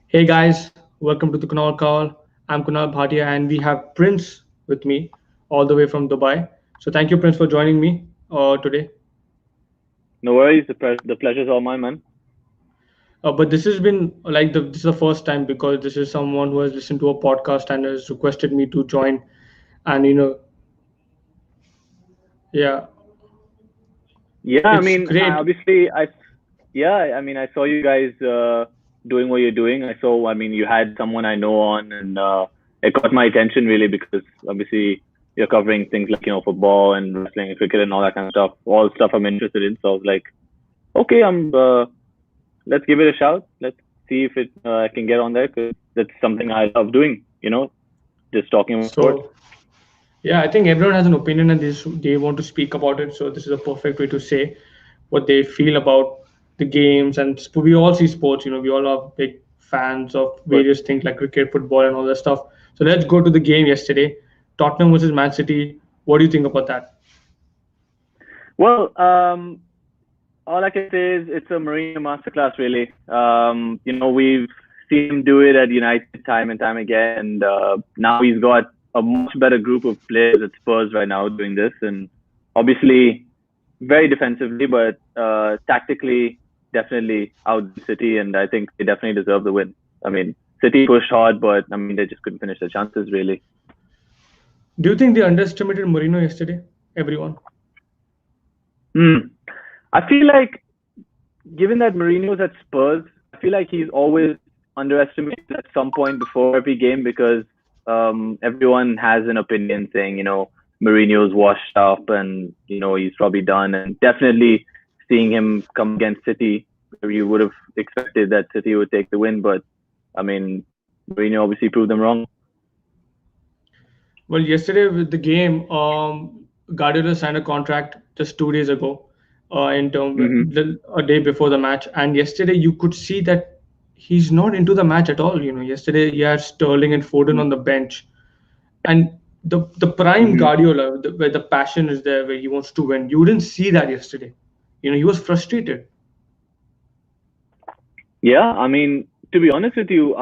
Hey guys, welcome to the Kunal Call. I'm Kunal Bhatia and we have Prince with me all the way from Dubai. So thank you, Prince, for joining me today. No worries. The pleasure's all mine, man. But this has been like this is the first time because this is someone who has listened to a podcast and has requested me to join. And yeah, Yeah, I it's mean, great. I saw you guys doing what you're doing. You had someone I know on, and it caught my attention really because obviously you're covering things like football and wrestling and cricket and all that kind of stuff, all stuff I'm interested in. So I was like, okay, let's give it a shout. Let's see if it I can get on there because that's something I love doing. Just talking about sports. So yeah, I think everyone has an opinion and they want to speak about it. So this is a perfect way to say what they feel about the games. And we all see sports. We all are big fans of But various things like cricket, football, and all that stuff. So let's go to the game yesterday, Tottenham versus Man City. What do you think about that? well, all I can say is it's a Mourinho masterclass, really. We've seen him do it at United time and time again, and now he's got a much better group of players at Spurs right now doing this, and obviously very defensively, but tactically definitely out City, and I think they definitely deserve the win. I mean, City pushed hard, but I mean they just couldn't finish their chances really. Do you think they underestimated Mourinho yesterday? Everyone. Hmm. I feel like given that Mourinho's at Spurs, I feel like he's always underestimated at some point before every game because everyone has an opinion saying, Mourinho's washed up and, he's probably done. And definitely seeing him come against City, you would have expected that City would take the win. But, I mean, Mourinho obviously proved them wrong. Well, yesterday with the game, Guardiola signed a contract just 2 days ago, Hmm. a day before the match. And yesterday you could see that he's not into the match at all. Yesterday he had Sterling and Foden on the bench, and the prime Hmm. Guardiola, where the passion is there, where he wants to win. You didn't see that yesterday. He was frustrated. Yeah, I mean, to be honest with you,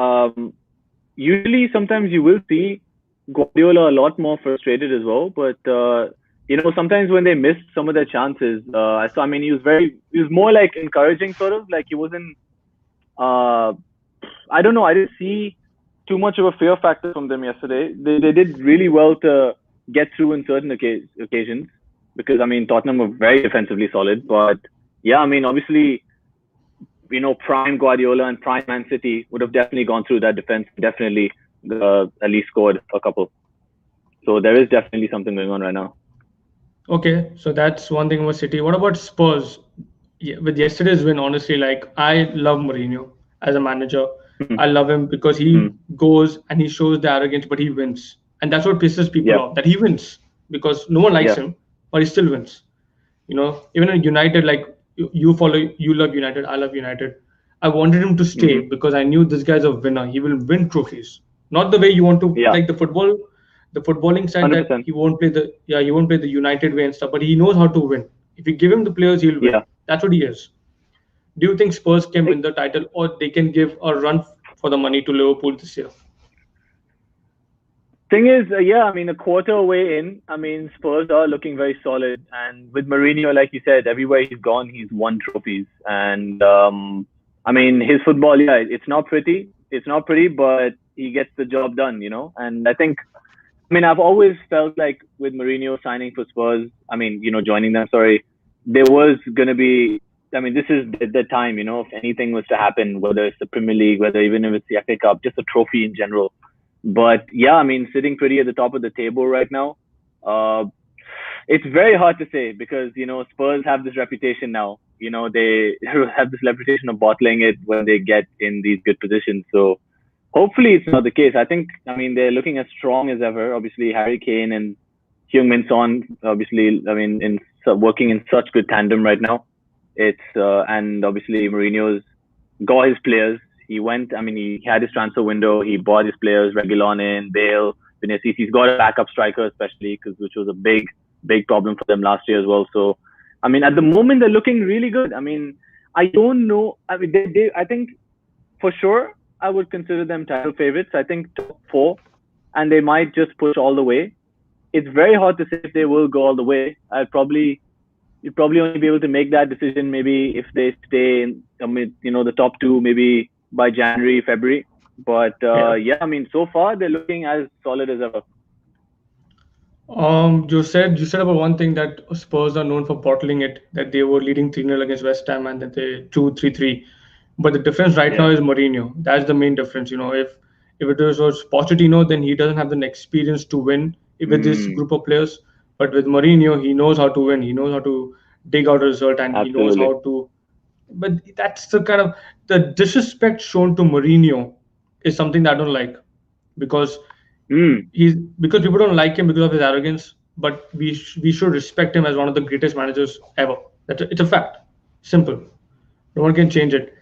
usually sometimes you will see Guardiola a lot more frustrated as well. But sometimes when they missed some of their chances, I saw. I mean, he was more like encouraging, sort of like he wasn't. Uh, I don't know. I didn't see too much of a fear factor from them yesterday. They did really well to get through in certain occasions because I mean Tottenham were very defensively solid. But yeah, I mean obviously prime Guardiola and prime Man City would have definitely gone through that defense, definitely at least scored a couple. So there is definitely something going on right now. Okay, so that's one thing about City. What about Spurs? Yeah, with yesterday's win, honestly, like I love Mourinho as a manager. Hmm. I love him because he Hmm. goes and he shows the arrogance, but he wins, and that's what pisses people Yeah, off. That he wins because no one likes yeah. him, but he still wins. Even in United, like you love United, I love United. I wanted him to stay Hmm. because I knew this guy's a winner. He will win trophies, not the way you want to Yeah, like the footballing side that 100%. he won't play the United way and stuff, but he knows how to win. If you give him the players, he'll win. Yeah. That's what he is. Do you think Spurs can Like, win the title, or they can give a run for the money to Liverpool this year? thing is, yeah, I mean, a quarter away in, I mean, Spurs are looking very solid. And with Mourinho, like you said, everywhere he's gone, he's won trophies. And I mean, his football, yeah, it's not pretty. It's not pretty, but he gets the job done, And I mean, I've always felt like with Mourinho signing for Spurs, I mean, joining them, sorry, there was going to be, I mean, this is the time, if anything was to happen, whether it's the Premier League, whether even if it's the FA Cup, just a trophy in general. But yeah, I mean, sitting pretty at the top of the table right now, uh, it's very hard to say because, Spurs have this reputation now. They have this reputation of bottling it when they get in these good positions. So, hopefully, it's not the case. I think, I mean, they're looking as strong as ever. Obviously, Harry Kane and Heung-min Son, obviously, I mean, working in such good tandem right now. And obviously Mourinho's got his players. He went, I mean, he had his transfer window. He bought his players, Reguilon in, Bale, Vinicius. He's got a backup striker, especially which was a big problem for them last year as well. So, I mean, at the moment, they're looking really good. I mean, I don't know. I mean, I think for sure I would consider them title favorites. I think top four, and they might just push all the way. It's very hard to say if they will go all the way. You'd probably only be able to make that decision maybe if they stay in, the top two maybe by January, February. But Yeah. yeah, I mean, so far they're looking as solid as ever. You said about one thing that Spurs are known for bottling it, that they were leading 3-0 against West Ham and that they drew 3-3. But the difference right now Yeah. is Mourinho. That's the main difference. If it was Pochettino, then he doesn't have the experience to win with this Mm, group of players. But with Mourinho, he knows how to win. He knows how to dig out a result, and he knows absolutely. how to. But that's the disrespect shown to Mourinho is something that I don't like, because Mm, because people don't like him because of his arrogance, but we should respect him as one of the greatest managers ever. It's a fact. Simple. No one can change it.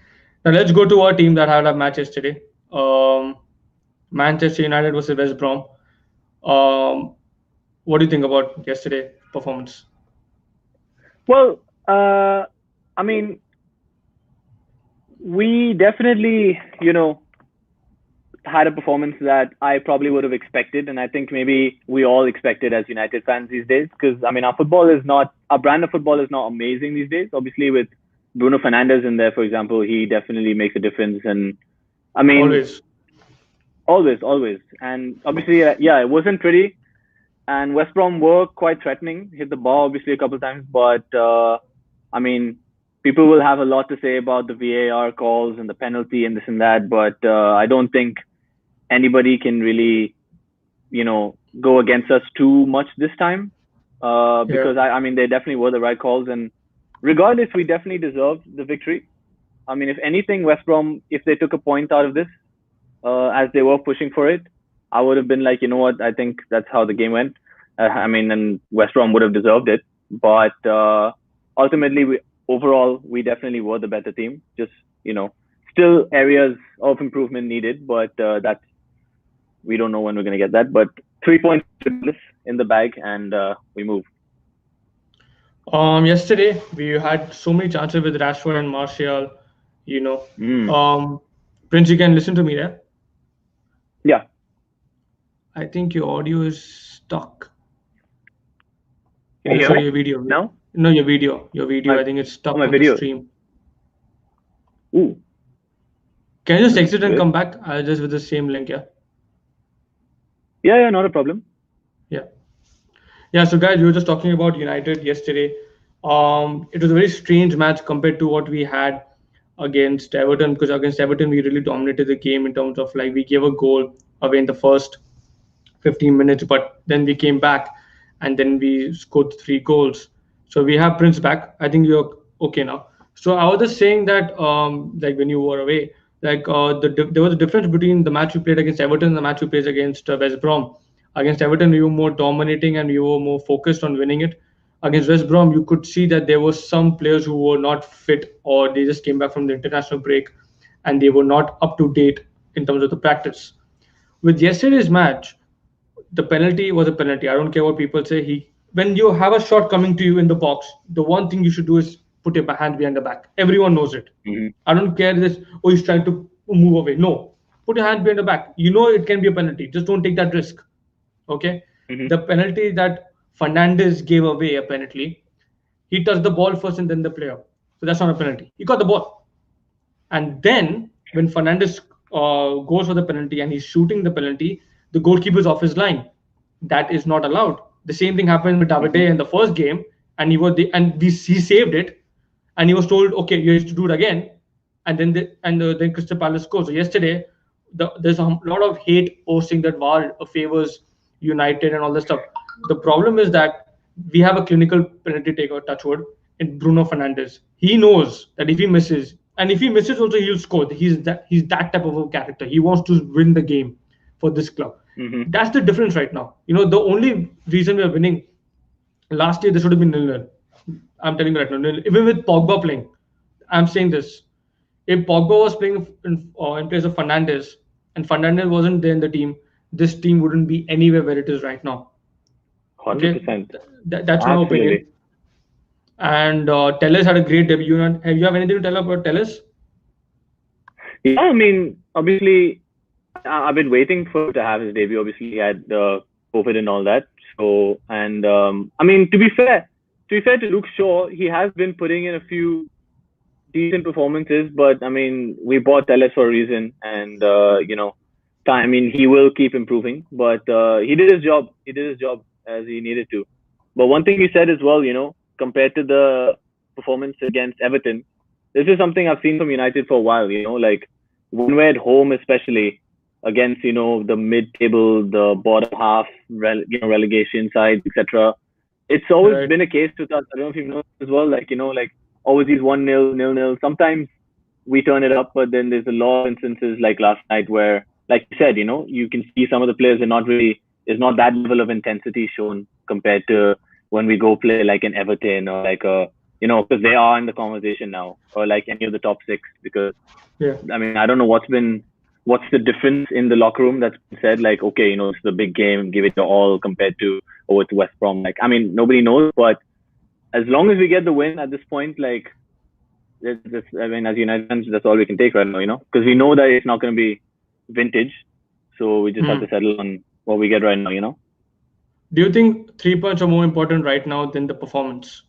Now let's go to our team that had a match yesterday. Um, Manchester United versus West Brom. Um, what do you think about yesterday performance? well, I mean, we definitely, had a performance that I probably would have expected, and I think maybe we all expected as United fans these days. Because I mean, our brand of football is not amazing these days. Obviously, with Bruno Fernandes in there, for example, he definitely makes a difference. And I mean, Always. always, and obviously, yeah, it wasn't pretty. And West Brom were quite threatening, hit the ball obviously a couple of times, but I mean, people will have a lot to say about the VAR calls and the penalty and this and that, but I don't think anybody can really, go against us too much this time. Yeah. Because I mean, they definitely were the right calls, and regardless, we definitely deserved the victory. I mean, if anything, West Brom, if they took a point out of this, as they were pushing for it, I would have been like, you know what, I think that's how the game went. I mean, and West Brom would have deserved it, but ultimately, overall, we definitely were the better team. Just still areas of improvement needed, but that's we don't know when we're going to get that. But 3 points in the bag, and we move. Yesterday we had so many chances with Rashford and Martial. You know, Mm. um, Prince, you can listen to me there. Yeah. I think your audio is stuck. Can you hear Sorry, me your video. now? No, your video. Your video. My I think it's oh, stuck my on the video. stream. Ooh, Can you just that's exit and weird. come back? I'll just with the same link. Yeah. Yeah, yeah, not a problem. Yeah. Yeah. So, guys, we were just talking about United yesterday. It was a very strange match compared to what we had against Everton, because against Everton we really dominated the game in terms of, like, we gave a goal away in the first 15 minutes, but then we came back and then we scored 3 goals. So we have Prince back. I think you're okay now. So I was just saying that, like, when you were away, like, there was a difference between the match we played against Everton and the match we played against West Brom. Against Everton, we were more dominating and we were more focused on winning it. Against West Brom, you could see that there were some players who were not fit, or they just came back from the international break and they were not up to date in terms of the practice. With yesterday's match, the penalty was a penalty. I don't care what people say. When you have a shot coming to you in the box, the one thing you should do is put your hand behind the back. Everyone knows it. Hmm. I don't care this. Oh, he's trying to move away. No, put your hand behind the back. You know it can be a penalty. Just don't take that risk. Okay. Hmm. The penalty that Fernandez gave away, apparently, he touched the ball first and then the player. So that's not a penalty. He got the ball. And then when Fernandes goes for the penalty and he's shooting the penalty, the goalkeeper is off his line. That is not allowed. The same thing happened with Davide Hmm. in the first game, and he saved it, and he was told, okay, you have to do it again, and then Crystal Palace scores. So yesterday, there's a lot of hate posting that VAR favors United and all this stuff. The problem is that we have a clinical penalty taker, touchwood, in Bruno Fernandes. He knows that if he misses, and if he misses also, he'll score. He's that type of a character. He wants to win the game for this club. Hmm. That's the difference right now. The only reason we are winning, last year, this would have been nil-nil. I'm telling you right now, nil. Even with Pogba playing, I'm saying this. If Pogba was playing in place of Fernandes, and Fernandes wasn't there in the team, this team wouldn't be anywhere where it is right now. Okay, 100%. that's my Absolutely. opinion. And Tellez had a great debut. Have you have anything to tell about Tellez? Yeah, I mean, obviously, I've been waiting for him to have his debut. Obviously, he had COVID and all that. So, and I mean, to be fair to Luke Shaw, he has been putting in a few decent performances. But I mean, we bought Telles for a reason, and I mean, he will keep improving. But he did his job. He did his job as he needed to. But one thing you said as well, compared to the performance against Everton, this is something I've seen from United for a while. Like when we're at home, especially against the mid-table, the bottom half, relegation side, etc. It's always Right. been a case with us. I don't know if you know as well. Like always these 1-0, 0-0. Sometimes we turn it up, but then there's a lot of instances like last night where, like you said, you can see some of the players are not really, there's not that level of intensity shown compared to when we go play like an Everton or like because they are in the conversation now, or like any of the top six. Because Yeah. I mean, I don't know what's the difference in the locker room that's been said. Like, okay, it's the big game, give it your all compared to with West Brom. Like, I mean, nobody knows, but as long as we get the win at this point, like, I mean, as United fans, that's all we can take right now, because we know that it's not going to be vintage, so we just have Hmm. to settle on what we get right now. Do you think 3 points are more important right now than the performance?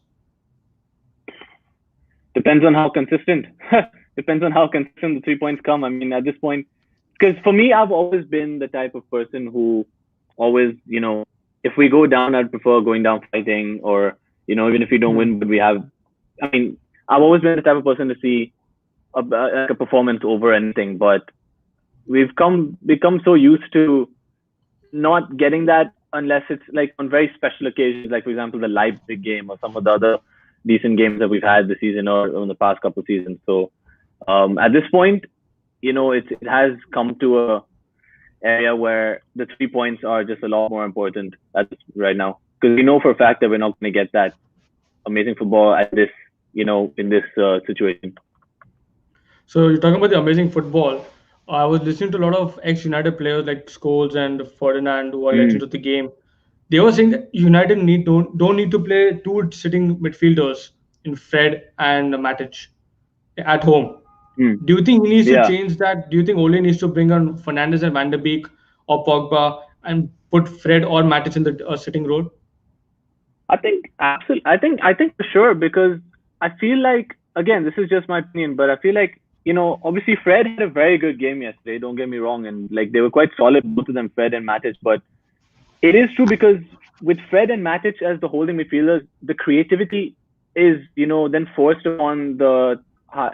Depends on how consistent. Depends on how consistent the 3 points come. I mean, at this point, because for me, I've always been the type of person who always, if we go down, I'd prefer going down fighting, or even if we don't Hmm. win, but we have. I mean, I've always been the type of person to see like a performance over anything, but we've become so used to not getting that unless it's like on very special occasions, like for example the Leipzig game or some of the other decent games that we've had this season or in the past couple of seasons. So at this point, it has come to a area where the 3 points are just a lot more important right now, because we know for a fact that we're not going to get that amazing football at this in this situation. So you're talking about the amazing football. I was listening to a lot of ex-United players like Scholes and Ferdinand, who are legends Mm, of the game. They were saying that United don't need to play two sitting midfielders in Fred and Matic at home. mm, Do you think he needs to yeah. change that? Do you think Ole needs to bring on Fernandes and Van der Beek or Pogba and put Fred or Matic in the sitting role? I think absolutely. I think for sure, because I feel like, again, this is just my opinion, but I feel like obviously Fred had a very good game yesterday. Don't get me wrong, and like they were quite solid, both of them, Fred and Matic. But it is true, because with Fred and Matic as the holding midfielders, the creativity is then forced upon the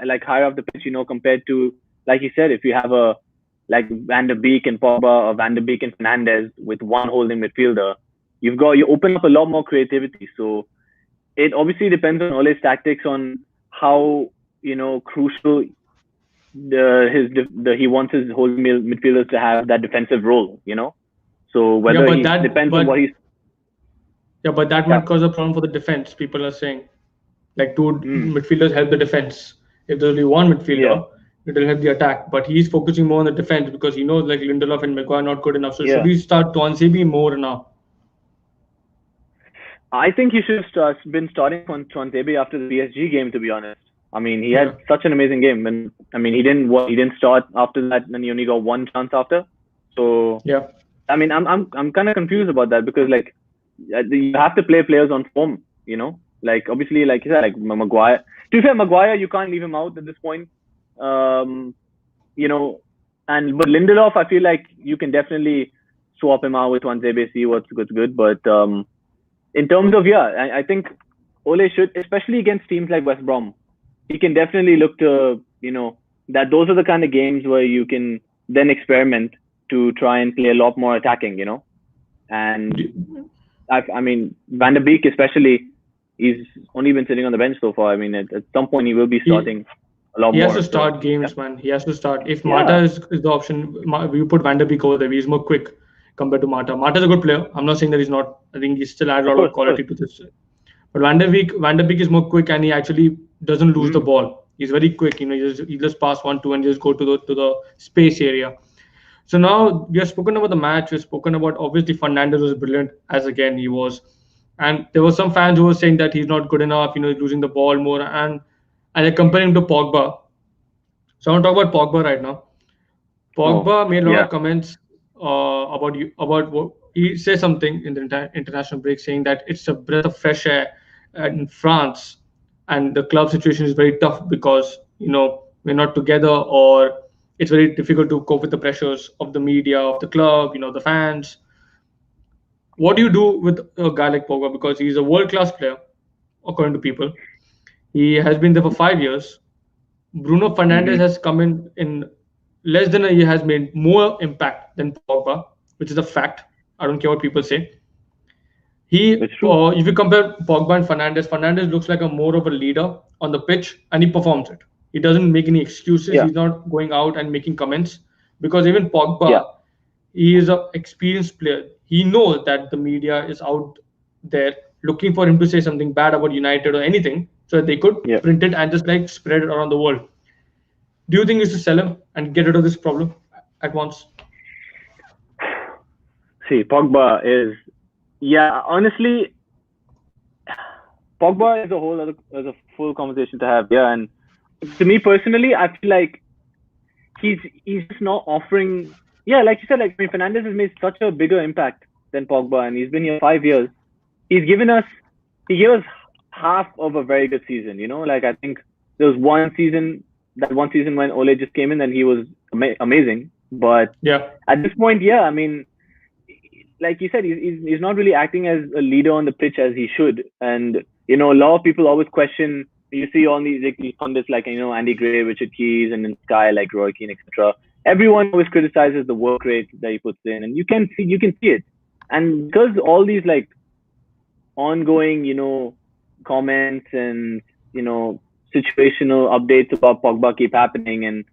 like higher up the pitch. Compared to, like you said, if you have a like Van der Beek and Pogba, or Van der Beek and Fernandes with one holding midfielder, you open up a lot more creativity. So it obviously depends on Ole's tactics on how crucial he wants his holding midfielders to have that defensive role. So Yeah, whether but he that depends on what but he's. yeah, but that Yeah. might cause a problem for the defense. People are saying like two Mm, midfielders help the defense. If there's only one yeah. midfielder, it will help the attack. But he's focusing more on the defense because he knows like Lindelof and Maguire are not good enough. So should Yeah. we start Tuanzebe more now? I think he should have been starting on Tuanzebe after the PSG game. To be honest, I mean, he Yeah, had such an amazing game, and I mean, he didn't start after that, and he only got one chance after. So yeah. I mean, I'm kind of confused about that, because like you have to play players on form. Like obviously, like you said, like Maguire. To be fair, Maguire, you can't leave him out at this point. Um, you know, but Lindelof, I feel like you can definitely swap him out with Wanzebe, see what's good. But in terms of, yeah, I think Ole should, especially against teams like West Brom, he can definitely look to that those are the kind of games where you can then experiment to try and play a lot more attacking. And Do- I mean, Van der Beek especially, he's only been sitting on the bench so far. I mean, at some point he will be He starting a lot he has to more. So start yeah, games, man. He has to start. If Mata yeah, is the option, we put Van der Beek over there. He's more quick compared to Mata. Mata's a good player. I'm not saying that he's not. I think he still adds a lot of of course. quality to this. But Van der Beek is more quick and he actually doesn't lose the Mm, ball. He's very quick. He just pass 1-2 and just go to the space area. So now we have spoken about the match. We've spoken about obviously Fernandez was brilliant as again he was, and there were some fans who were saying that he's not good enough. Losing the ball more and they're comparing him to Pogba. So I want to talk about Pogba right now. Oh, Pogba made a lot yeah. of comments about you about what he said something in the international break, saying that it's a breath of fresh air in France, and the club situation is very tough because we're not together, or it's very difficult to cope with the pressures of the media, of the club, the fans. What do you do with a guy like Pogba, because he's a world class player according to people? He has been there for 5 years. Bruno Fernandes Hmm. has come in less than a year, has made more impact than Pogba, which is a fact. I don't care what people say. It's true. If you compare Pogba and Fernandes, Fernandes looks like a more of a leader on the pitch, and he performs it. He doesn't make any excuses. Yeah. He's not going out and making comments, because even Yeah. Pogba, he is an experienced player. He knows that the media is out there looking for him to say something bad about United or anything, so that they could Yeah. print it and just like spread it around the world. Do you think you should sell him and get rid of this problem at once? See, Pogba is, yeah, honestly, Pogba is a whole other, is a full conversation to have. Yeah. And to me personally, I feel like he's just not offering. Yeah, like you said, like, I mean, Fernandez has made such a bigger impact than Pogba, and he's been here 5 years. He's given us, he gave us half of a very good season. Like, I think there was one season when Ole just came in and he was amazing. But Yeah. at this point, yeah, I mean, like you said, he's not really acting as a leader on the pitch as he should. And a lot of people always question. You see all these, like, these pundits like Andy Gray, Richard Keys, and then Sky like Roy Keane, etc. Everyone always criticizes the work rate that he puts in, and you can see it. And because all these like ongoing comments and situational updates about Pogba keep happening, and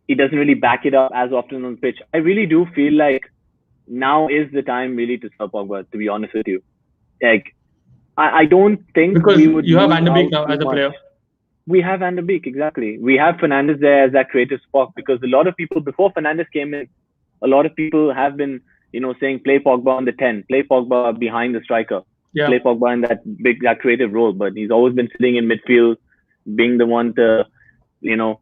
he doesn't really back it up as often on the pitch. I really do feel like now is the time really to sell Pogba, to be honest with you. Like, I don't think Because we would you have lose Van de Beek out now too as a much. player. We have Van der Beek, exactly. We have Fernandes there as that creative spark, because a lot of people before Fernandes came in, a lot of people have been, saying play Pogba on the 10, play Pogba behind the striker, Yeah. play Pogba in that creative role. But he's always been sitting in midfield, being the one to, you know,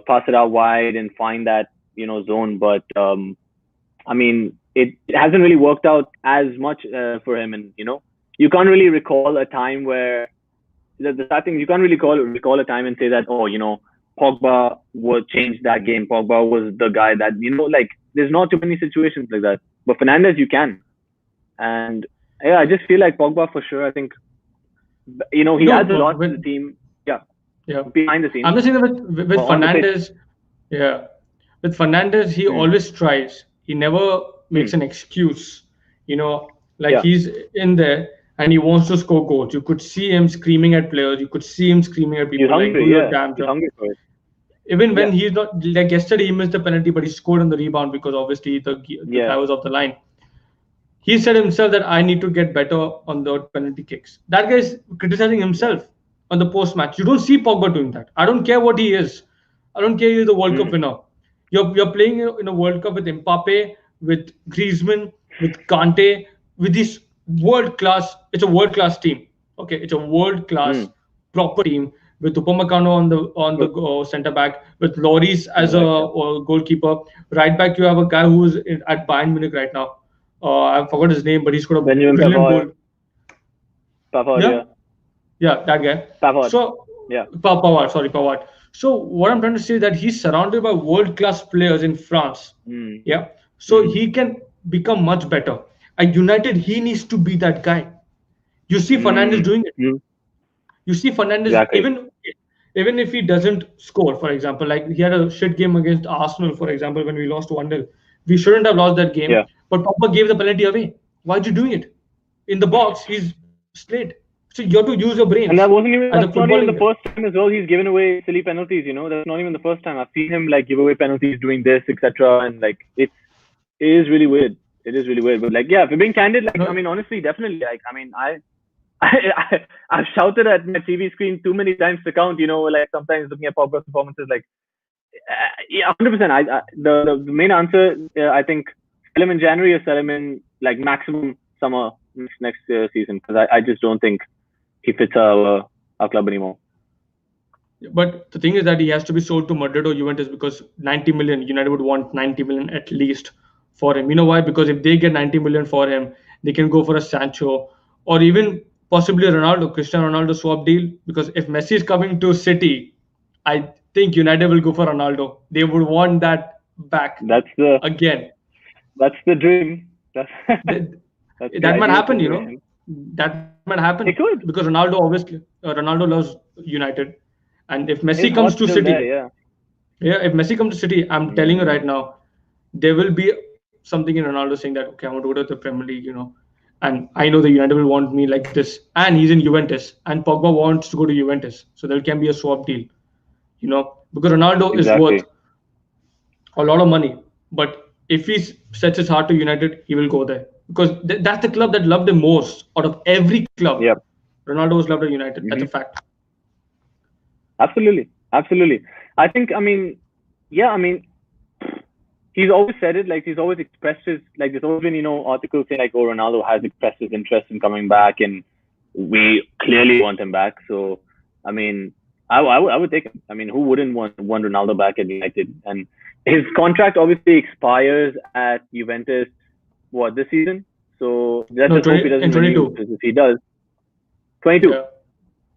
pass it out wide and find that, zone. But I mean, it hasn't really worked out as much for him. And, you can't really recall a time where the sad thing, you can't really recall a time and say that, oh, Pogba would change that game. Pogba was the guy that, like, there's not too many situations like that. But Fernandes, you can. And yeah, I just feel like Pogba for sure. I think, he No, adds a lot to the with team. Yeah, yeah. behind the I'm scenes, just saying that with but on the pitch. Fernandez, yeah, with Fernandez, he Mm, always tries. He never makes mm, an excuse. Like yeah, he's in there and he wants to score goals. You could see him screaming at players. You could see him screaming at he's people like, "Do hungry. your Yeah, damn he's job." hungry for it. Even when Yeah, he's not, like yesterday, he missed the penalty, but he scored on the rebound because obviously the guy yeah, was off the line. He said himself that I need to get better on the penalty kicks. That guy is criticizing yeah. himself on the post match. You don't see Pogba doing that. I don't care what he is. I don't care he's the World Cup Mm, winner. You're playing in a World Cup with Mbappe, with Griezmann, with Kante, with this world class. It's a world class team. Okay, it's a world class mm. proper team with Upamecano on the Good. center back, with Loris as a Right. Yeah. goalkeeper. Right back, you have a guy who is at Bayern Munich right now. I forgot his name, but he scored a Benjamin brilliant Pavard. goal. Pavard. Yeah, Yeah. yeah, that guy. Pavard. So, Yeah. Pavard, sorry, Pavard. So, what I'm trying to say is that he's surrounded by world class players in France. Mm, Yeah, so mm, he can become much better. At United, he needs to be that guy. You see Fernandes mm, doing it. mm. You see Fernandes, Exactly. even if he doesn't score, for example, like he had a shit game against Arsenal, for example, when we lost 1-0. We shouldn't have lost that game, Yeah. but Pogba gave the penalty away. Why'd you doing it? In the box, he's straight. So you have to use your And brains as a that's not even the footballing. first time as well he's given away silly penalties, That's not even the first time. I've seen him like give away penalties doing this, etc. And like it is really weird. It is really weird. But like, yeah, if we're being candid, like, I No, mean, honestly, definitely, like, I mean, I've shouted at my TV screen too many times to count, like sometimes looking at Pogba's performances, like, yeah, 100%. The main answer, I think, sell him in January or sell him in like maximum summer next season, because I just don't think he fits our club anymore. But the thing is that he has to be sold to Madrid or Juventus because 90 million, United would want 90 million at least for him. You know why? Because if they get 90 million for him, they can go for a Sancho or even possibly Ronaldo, Cristiano Ronaldo swap deal. Because if Messi is coming to City, I think United will go for Ronaldo. They would want that back That's the again. that's the dream. That's That, that's the that might ideal happen, situation. That might happen It because could. Ronaldo obviously Ronaldo loves United, and if Messi His comes heart's to still City, there. Yeah. yeah, if Messi comes to City, I'm telling you right Mm, now, there will be something in Ronaldo saying that okay, I want to go to the Premier League, and I know the United will want me like this, and he's in Juventus, and Pogba wants to go to Juventus, so there can be a swap deal, because Ronaldo is worth exactly. a lot of money, but if he sets his heart to United, he will go there because that's the club that loved him most out of every club. Yep. Ronaldo was loved at United. That's a Hmm. fact. Absolutely. Absolutely. I think. I mean, yeah. I mean, he's always said it. Like he's always expressed his like. There's always been articles saying like, oh, Ronaldo has expressed his interest in coming back, and we clearly want him back. So, I mean, I would take him. I mean, who wouldn't want Ronaldo back at United? And his contract obviously expires at Juventus this season? So let's No, just hope he 20 in doesn't renew 22. because if he does, 22.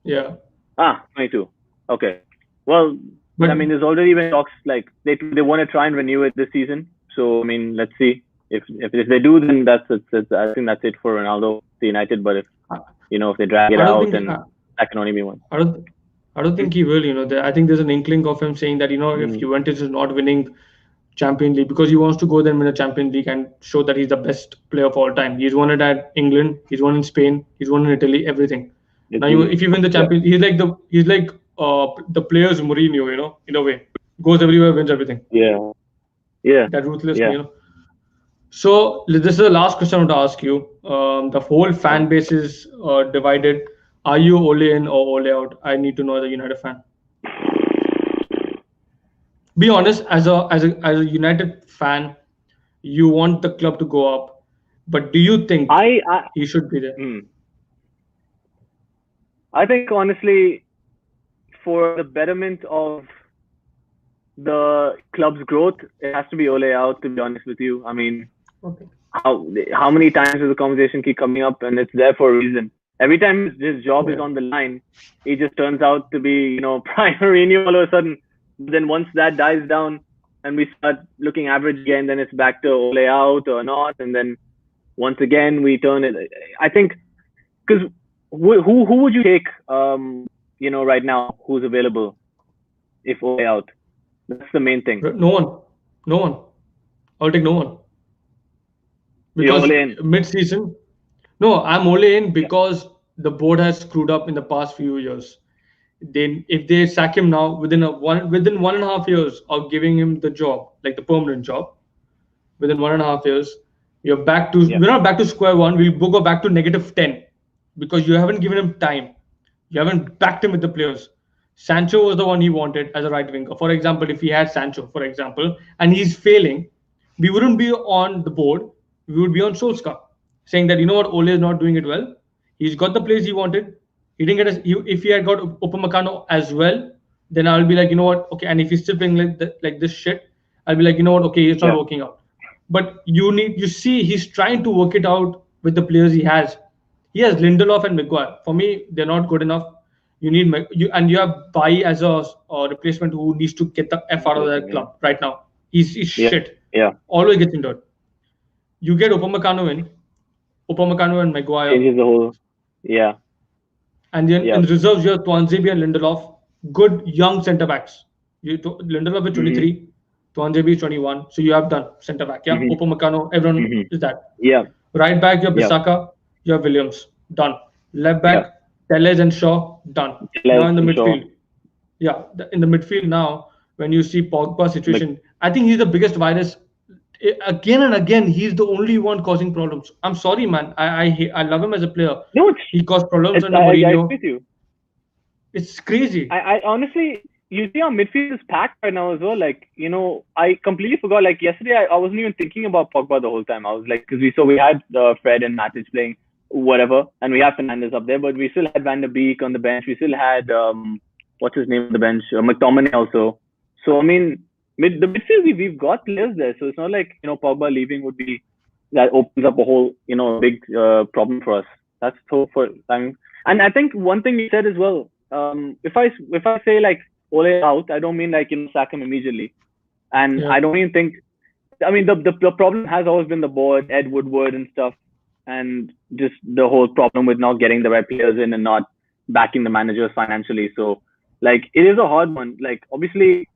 Yeah, yeah. 22. Okay. Well, But I mean, there's already been talks like they want to try and renew it this season. So I mean, let's see if they do, then I think that's it for Ronaldo to United. But if I, if they drag it I don't out, think then that can only be one. I don't I don't Hmm? think he will. I think there's an inkling of him saying that if Mm, Juventus is not winning Champions League because he wants to go there and win a Champions League and show that he's the best player of all time. He's won it at England. He's won in Spain. He's won in Italy. Everything. Now, Italy. if you win the Yep. Champions, he's like the players Mourinho. In a way, goes everywhere, wins everything. Yeah. Yeah. That ruthless. Yeah. So this is the last question I want to ask you. The whole Sure. fan base is divided. Are you Ole in or Ole out? I need to know as a United fan. Be honest, as a United fan, you want the club to go up, but do you think I he should be there? hmm. I think honestly, for the betterment of the club's growth, it has to be Ole out. To be honest with you, I mean, Okay. how many times does the conversation keep coming up, and it's there for a reason. Every time his job is Yeah. on the line, he just turns out to be prime Mourinho all of a sudden. Then once that dies down and we start looking average again, then it's back to Ole out or not, and then once again we turn it. I think because who would you take right now who's available if Ole out? That's the main thing. No one, no one. I'll take no one You're because Ole in. mid-season. No, I'm only in Yeah. because the board has screwed up in the past few years. Then, if they sack him now within 1.5 years of giving him the job, like the permanent job, within 1.5 years, Yeah. we're not back to square one. We'll go back to -10 because you haven't given him time. You haven't backed him with the players. Sancho was the one he wanted as a right winger. For example, if he had Sancho, for example, and he's failing, we wouldn't be on the board. We would be on Solskjaer, saying that Ole is not doing it well. He's got the players he wanted. He didn't get if he had got Upamecano as well, then I'll be like, you know what, okay. And if he's still playing like this shit, I'll be like, you know what, okay, it's not Yeah. working out. But you see, he's trying to work it out with the players he has. He has Lindelof and Maguire. For me, they're not good enough. You need you have Bai as a replacement who needs to get the F out of that Replacing him. club right now. He's Yeah. shit. Yeah. Always gets injured. You get Upamecano and Maguire, Changes the whole. Yeah. and then in Yeah. reserves you have Tuanzebe and Lindelof, good young centre backs. Lindelof is Mhm. 23, Tuanzebe is 21, so you have done centre back. Yeah, Mhm. Upamecano, everyone Mhm. is that. Yeah. Right back, you have Yeah. Bissaka, you have Williams, done. Left Yeah. back, Telles and Shaw, done. Now Les in the and Shaw. midfield, yeah, in the midfield now, when you see Pogba Like, situation, I think he's the biggest virus. Again and again, he's the only one causing problems. I'm sorry, man. I love him as a player. no, He caused problems under I agree Mourinho. with you. It's crazy. I honestly, you see our midfield is packed right now as well. Like, I completely forgot. Like yesterday, I wasn't even thinking about Pogba the whole time. I was like, because we had Fred and Matic playing whatever, and we have Fernandes up there, but we still had Van der Beek on the bench. We still had what's his name on the bench, McTominay also. So I mean, the midfield we've got players there, so it's not like Pogba leaving would be that opens up a whole big problem for us. That's so for time. And I think one thing you said as well. If I say like Ole out, I don't mean like sack him immediately, and Yeah. I don't even think. I mean, the problem has always been the board, Ed Woodward and stuff, and just the whole problem with not getting the right players in and not backing the managers financially. So, like, it is a hard one. Like, obviously,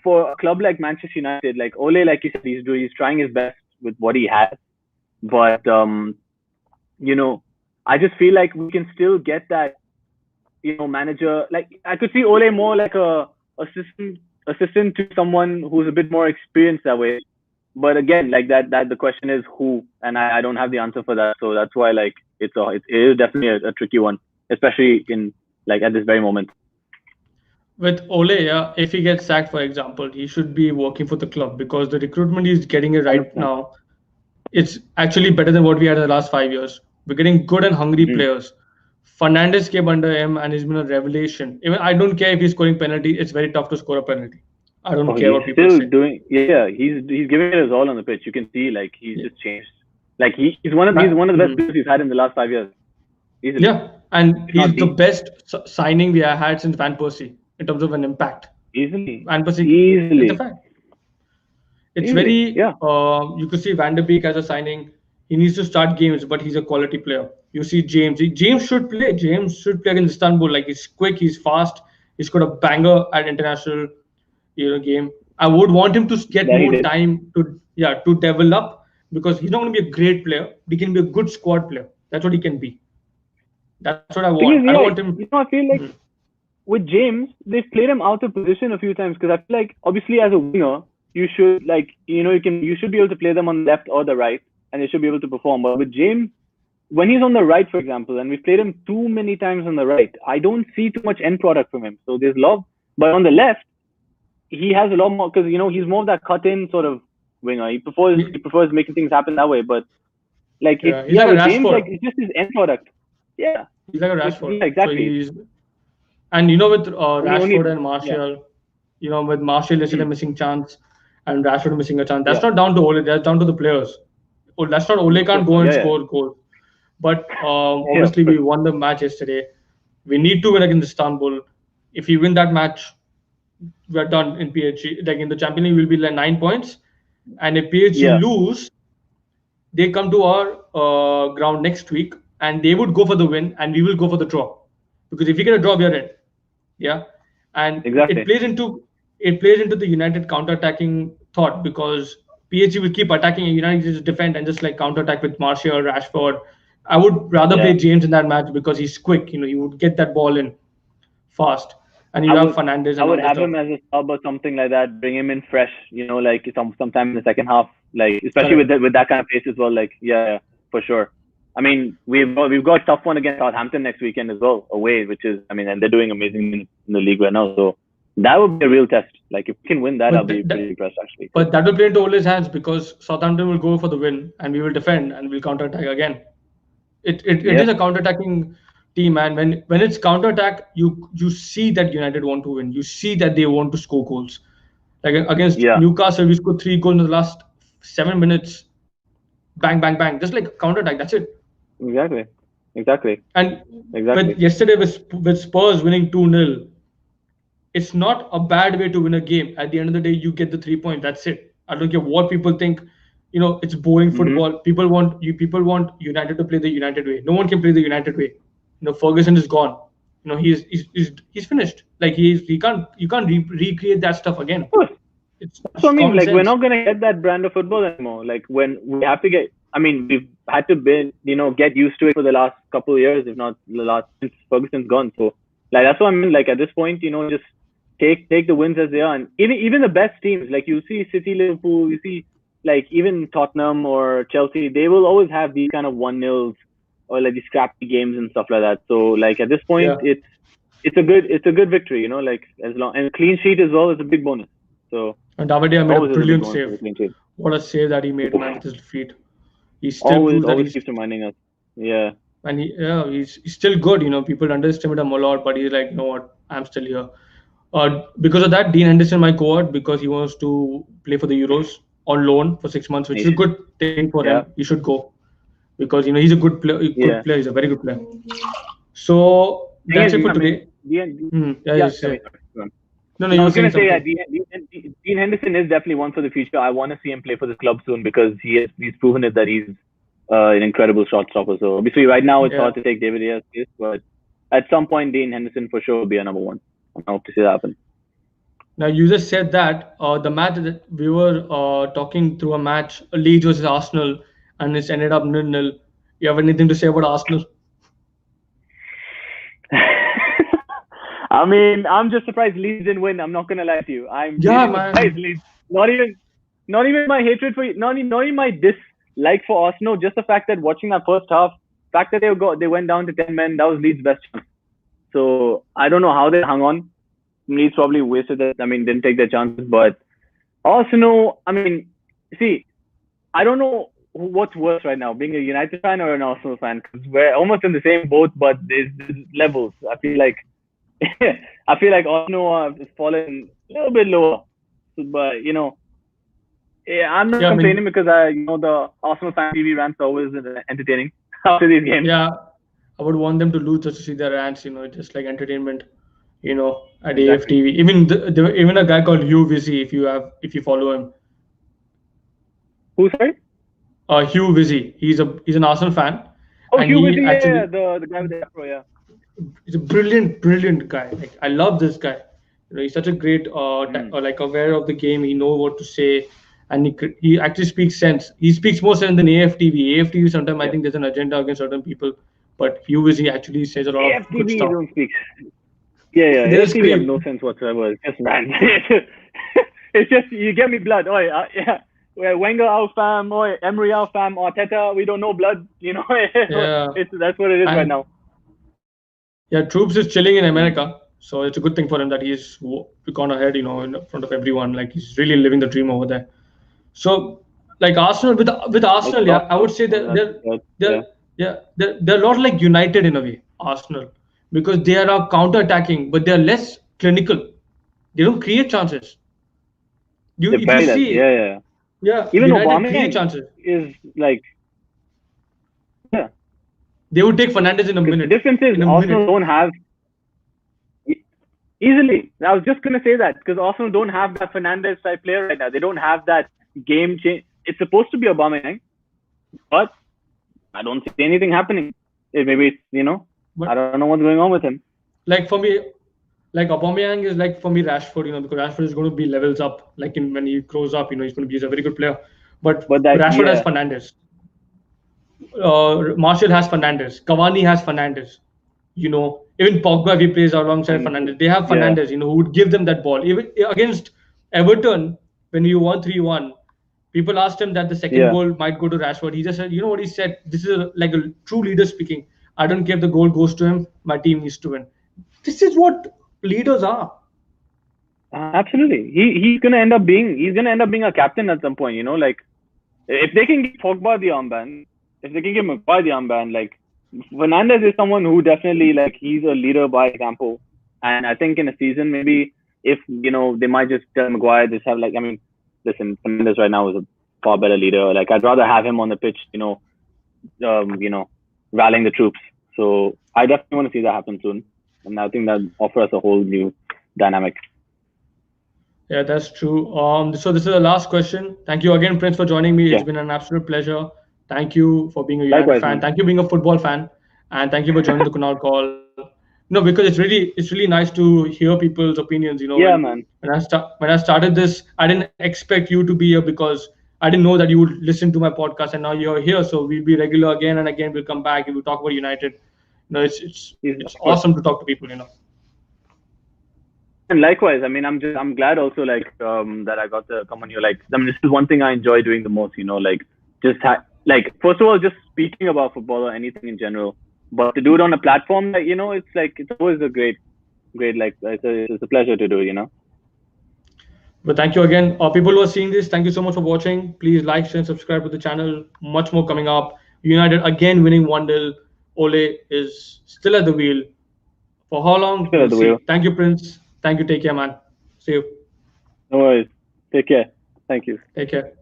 for a club like Manchester United, like Ole, like you said, he's trying his best with what he has, but you know, I just feel like we can still get that, manager. Like, I could see Ole more like a assistant to someone who's a bit more experienced that way. But again, like that the question is who, and I don't have the answer for that. So that's why like it is definitely a tricky one, especially in like at this very moment. With Ole, yeah, if he gets sacked, for example, he should be working for the club because the recruitment he's getting it right 100%. now, it's actually better than what we had in the last 5 years. We're getting good and hungry Mm-hmm. players. Fernandes came under him and he's been a revelation. Even I don't care if he's scoring penalty, it's very tough to score a penalty. I don't Oh, care he's what people still say. doing. Yeah, he's giving it his all on the pitch. You can see like he's Yeah. just changed. Like he's one of the best Mhm. players we've had in the last 5 years, easily, Yeah, and if he's not the the best signing we have had since Van Persie in terms of an impact. easily, Van Persie, it's a easily, fact. It's easily. very, Yeah, you could see Van der Beek as a signing. He needs to start games, but he's a quality player. You see James. James should play. James should play against Istanbul. Like he's quick, he's fast. He's got a banger at international, game. I would want him to get yeah, he more did. time to develop because he's not going to be a great player. He can be a good squad player. That's what he can be. That's what I want. Thing I is, don't yeah, want him. I feel like Mhm. with James, they've played him out of position a few times because I feel like obviously as a winger, you should like you should be able to play them on the left or the right, and they should be able to perform. But with James, when he's on the right, for example, and we've played him too many times on the right, I don't see too much end product from him. So there's love, but on the left, he has a lot more because he's more of that cut-in sort of winger. He prefers making things happen that way. But like it's Yeah, he's like a with James, like Rashford. it's just his end product. Yeah, He's like a with Rashford. yeah, So exactly. he's and with Rashford Only and yeah, Martial, with Martial yesterday mm, missing chance and Rashford missing a chance. That's yeah, not down to Ole. That's down to the players. Oh, that's not Ole of can't course, go and yeah, yeah, score goals. But yeah, of obviously course, we won the match yesterday. We need to win against Istanbul. If we win that match, we're done in PHG. Like in the Champions League, we'll be like 9 points. And if PHG yeah, lose, they come to our ground next week and they would go for the win and we will go for the draw because if we get a draw we are in. Yeah, and it exactly. plays into the United counter-attacking thought because PSG will keep attacking and United just defend and just like counter-attack with Martial, Rashford. I would rather Yeah, play James in that match because he's quick. He would get that ball in fast, and I you have would Fernandez I and would all that have stuff. him as a sub or something like that. Bring him in fresh, like sometime in the second half, like especially Correct. with that kind of pace as well. Like yeah, for sure. I mean, we've got a tough one against Southampton next weekend as well, away, which is I mean, and they're doing amazing in the league right now. So that would be a real test. Like if we can win that, I'll But be pretty impressed actually. but that will play into Ole's hands because Southampton will go for the win and we will defend and we'll counter-attack again. It is Yep. a counter-attacking team, and when it's counter-attack, you see that United want to win. You see that they want to score goals. Like against Yeah. Newcastle, we scored 3 goals in the last 7 minutes. Bang, bang, bang. Just like counter-attack. That's it. Exactly. Exactly. And with Exactly. yesterday with Spurs winning 2-0, it's not a bad way to win a game. At the end of the day, you get the 3 points. That's it. I don't care what people think. It's boring Mm-hmm. football. People want United to play the United way. No one can play the United way. Ferguson is gone. He's finished. Like he can't you can't recreate that stuff again. Of course. That's It's what I mean. common Like we're sense. not gonna get that brand of football anymore. Like when we have to get. I mean, we've had to get used to it for the last couple of years, if not the last since Ferguson's gone. So like that's what I mean. Like at this point, just take the wins as they are, and even the best teams, like you see City, Liverpool, you see like even Tottenham or Chelsea, they will always have these kind of 1-0s or like these scrappy games and stuff like that. So like at this point, Yeah. it's a good victory. Like as long and clean sheet as well is a big bonus. So And Davide made a always is a big brilliant bonus with a save. clean sheet. What a save that he made, Oof. man, with his feet. He still Always, proved that always he's keeps reminding us. Yeah. and he's still good. People underestimate him a lot, but he's like, you know what, I'm still here. Because of that, Dean Henderson might go out because he wants to play for the Euros on loan for 6 months, which is a Nation. good thing for him. Yeah, He should go because he's a good player. Good yeah. player. He's a very good player. So Thing that's it is, for I mean, today. Dean, Yeah, yeah. you say. Sorry. Go on. No, no, No, you I were was saying gonna say, yeah, something. Dean Henderson is definitely one for the future. I want to see him play for this club soon because he's proven it that he's an incredible shot stopper. So obviously, right now it's Yeah. hard to take David Diaz's place, but at some point, Dean Henderson for sure will be a number one. I hope to see that happen. Now you just said that the match that we were talking through a match, Leeds versus Arsenal, and it's ended up nil-nil. You have anything to say about Arsenal? I mean, I'm just surprised Leeds didn't win. I'm not gonna lie to you. I'm Yeah, really surprised man. Leeds. Not even, not even my hatred for, not even my dislike for Arsenal. Just the fact that watching that first half, fact that they went down to 10 men, that was Leeds' best chance. So I don't know how they hung on. Leeds probably wasted it. I mean, didn't take their chances. But Arsenal, I mean, see, I don't know what's worse right now, being a United fan or an Arsenal fan, because we're almost in the same boat, but there's levels. I feel like I feel like Arsenal has fallen a little bit lower. But yeah, I'm not Yeah, I complaining mean, because the Arsenal fan TV rants are always entertaining after these games. yeah, I would want them to lose just to see their rants. Just like entertainment. At Exactly. AFTV. Even a guy called Hugh Vizzy, if you follow him, Who, sorry? Hugh Vizzy, he's an Arsenal fan, Oh, and Hugh he Wizzy, yeah, actually the guy with the afro, yeah. he's a brilliant, brilliant guy. Like I love this guy. He's such a great, Mm, like aware of the game. He knows what to say, and he actually speaks sense. He speaks more sense than AFTV. AFTV sometimes I yeah. think there's an agenda against certain people, but Hugh is he actually says a lot of good AFTV stuff. don't speak. Yeah, yeah. They just AFTV have scream. no sense whatsoever. It's just rant. It's just you get me blood. Oh yeah. We're Wenger out fam, or Emery out fam, Arteta. We don't know blood. Yeah, It's that's what it is right and now. yeah, Troops is chilling in Mm. America, so it's a good thing for him that he's gone ahead, in front of everyone. Like he's really living the dream over there. So, like Arsenal with It's Arsenal, yeah, tough I would though. say that Yeah. they're a lot like United in a way, Arsenal, because they are counter attacking, but they're less clinical. They don't create chances. You They're if you very less. see, Yeah, yeah. yeah, Even United create Aubameyang chances. is like, yeah. They would take Fernandes in a Because the minute. difference is In a Arsenal minute. don't have easily. I was just gonna say that because Arsenal don't have that Fernandes type player right now. They don't have that game change. It's supposed to be Aubameyang, but I don't see anything happening. Maybe it's, I But don't know what's going on with him. like for me, like Aubameyang is like for me Rashford, because Rashford is going to be levels up. Like when he grows up, he's going to be he's a very good player. But But that, Rashford has yeah, Fernandes. Martial has Fernandes. Cavani has Fernandes. Even Pogba, if he plays alongside and Fernandes, they have yeah, Fernandes. Who would give them that ball. Even against Everton, when you won 3-1, people asked him that the second yeah. goal might go to Rashford. He just said, you know what he said? This is like a true leader speaking. I don't care if the goal goes to him. My team needs to win. This is what leaders are. Absolutely. He's gonna end up being a captain at some point. Like if they can give Pogba the armband, if they can give Maguire the armband, like Fernandez is someone who definitely like he's a leader by example. And I think in a season maybe if they might just tell Maguire just have like I mean, listen, Fernandez right now is a far better leader. Like I'd rather have him on the pitch, um, you know, rallying the troops. So I definitely want to see that happen soon. And I think that offers a whole new dynamic. Yeah, that's true. So this is the last question. Thank you again, Prince, for joining me. It's Yeah. been an absolute pleasure. Thank you for being a United Likewise, fan. man. Thank you for being a football fan, and thank you for joining the Kunal call. Because it's really nice to hear people's opinions. Yeah, man. When I started this, I didn't expect you to be here because I didn't know that you would listen to my podcast, and now you're here. So we'll be regular again and again. We'll come back and we'll talk about United. It's Of course. awesome to talk to people. And likewise, I mean, I'm glad also like that I got to come on here. Like, I mean, this is one thing I enjoy doing the most. Like just like first of all, just speaking about football or anything in general. But to do it on a platform, it's always a great like it's a pleasure to do. But thank you again. People who are seeing this, thank you so much for watching. Please like, share, and subscribe to the channel. Much more coming up. United again winning 1-0. Ole is still at the wheel. For how long, Still we'll at the wheel. see. Thank you, Prince. Thank you. Take care, man. See you. No worries. Take care. Thank you. Take care.